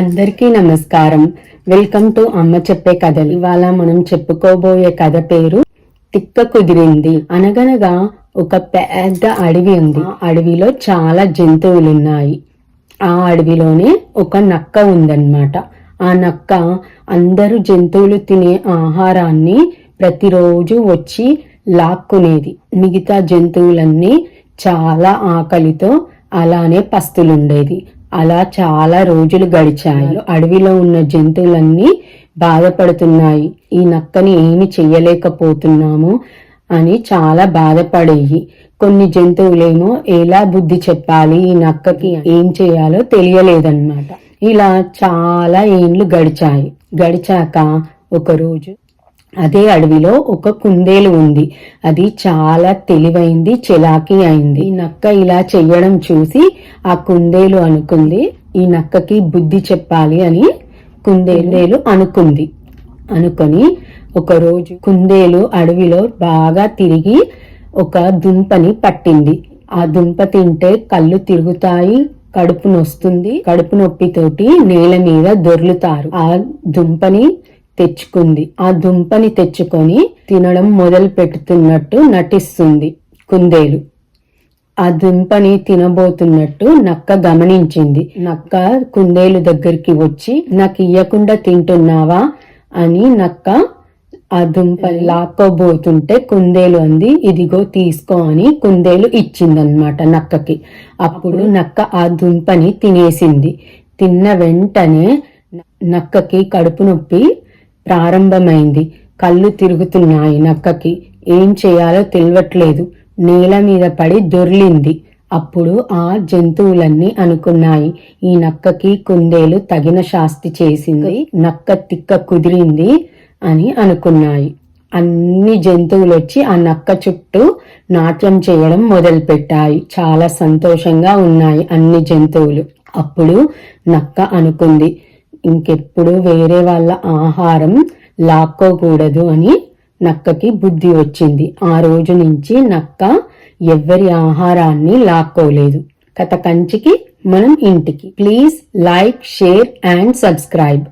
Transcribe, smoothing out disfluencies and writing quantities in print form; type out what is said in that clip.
అందరికీ నమస్కారం. Welcome to అమ్మ చెప్పే కథలు. ఇవాళ మనం చెప్పుకోబోయే కథ పేరు తిక్క కుదిరింది. అనగనగా ఒక పెద్ద అడవి ఉంది. అడవిలో చాలా జంతువులున్నాయి. ఆ అడవిలోనే ఒక నక్క ఉందన్నమాట. ఆ నక్క అందరూ జంతువులు తినే ఆహారాన్ని ప్రతిరోజు వచ్చి లాక్కునేది. మిగతా జంతువులన్నీ చాలా ఆకలితో అలానే పస్తులుండేది. అలా చాలా రోజులు గడిచాయి. అడవిలో ఉన్న జంతువులన్నీ బాధపడుతున్నాయి. ఈ నక్కని ఏమి చెయ్యలేకపోతున్నాము అని చాలా బాధపడేవి. కొన్ని జంతువులేమో ఎలా బుద్ధి చెప్పాలి, ఈ నక్కకి ఏం చేయాలో తెలియలేదన్నమాట. ఇలా చాలా ఏండ్లు గడిచాక ఒకరోజు అదే అడవిలో ఒక కుందేలు ఉంది. అది చాలా తెలివైంది, చలాకీ అయింది. ఈ నక్క ఇలా చెయ్యడం చూసి ఆ కుందేలు అనుకుంది, ఈ నక్కకి బుద్ధి చెప్పాలి అని కుందేలు అనుకొని ఒకరోజు కుందేలు అడవిలో బాగా తిరిగి ఒక దుంపని పట్టింది. ఆ దుంప తింటే కళ్ళు తిరుగుతాయి, కడుపు నొస్తుంది. కడుపు నొప్పితోటి నేల మీద దొర్లుతారు. ఆ దుంపని తెచ్చుకొని తినడం మొదలు పెడుతున్నట్టు నటిస్తుంది కుందేలు. ఆ దుంపని తినబోతున్నట్టు నక్క గమనించింది. నక్క కుందేలు దగ్గరికి వచ్చి, నాకు ఇయ్యకుండా తింటున్నావా అని నక్క ఆ దుంపని లాక్కోబోతుంటే కుందేలు అంది, ఇదిగో తీసుకో అని కుందేలు ఇచ్చిందన్నమాట నక్కకి. అప్పుడు నక్క ఆ దుంపని తినేసింది. తిన్న వెంటనే నక్కకి కడుపు నొప్పి ప్రారంభమైంది. కళ్ళు తిరుగుతున్నాయి నక్కకి. ఏం చేయాలో తెలియట్లేదు. నేల మీద పడి దొర్లింది. అప్పుడు ఆ జంతువులన్నీ అనుకున్నాయి, ఈ నక్కకి కుందేలు తగిన శాస్తి చేసింది, నక్క తిక్క కుదిరింది అని అనుకున్నాయి. అన్ని జంతువులు వచ్చి ఆ నక్క చుట్టూ నాట్యం చేయడం మొదలు పెట్టాయి. చాలా సంతోషంగా ఉన్నాయి అన్ని జంతువులు. అప్పుడు నక్క అనుకుంది, ఇంకెప్పుడు వేరే వాళ్ళ ఆహారం లాక్కోకూడదు అని నక్కకి బుద్ధి వచ్చింది. ఆ రోజు నుంచి నక్క ఎవ్వరి ఆహారాన్ని లాక్కోలేదు. కథ కంచికి మనం ఇంటికి. Please like, share and subscribe.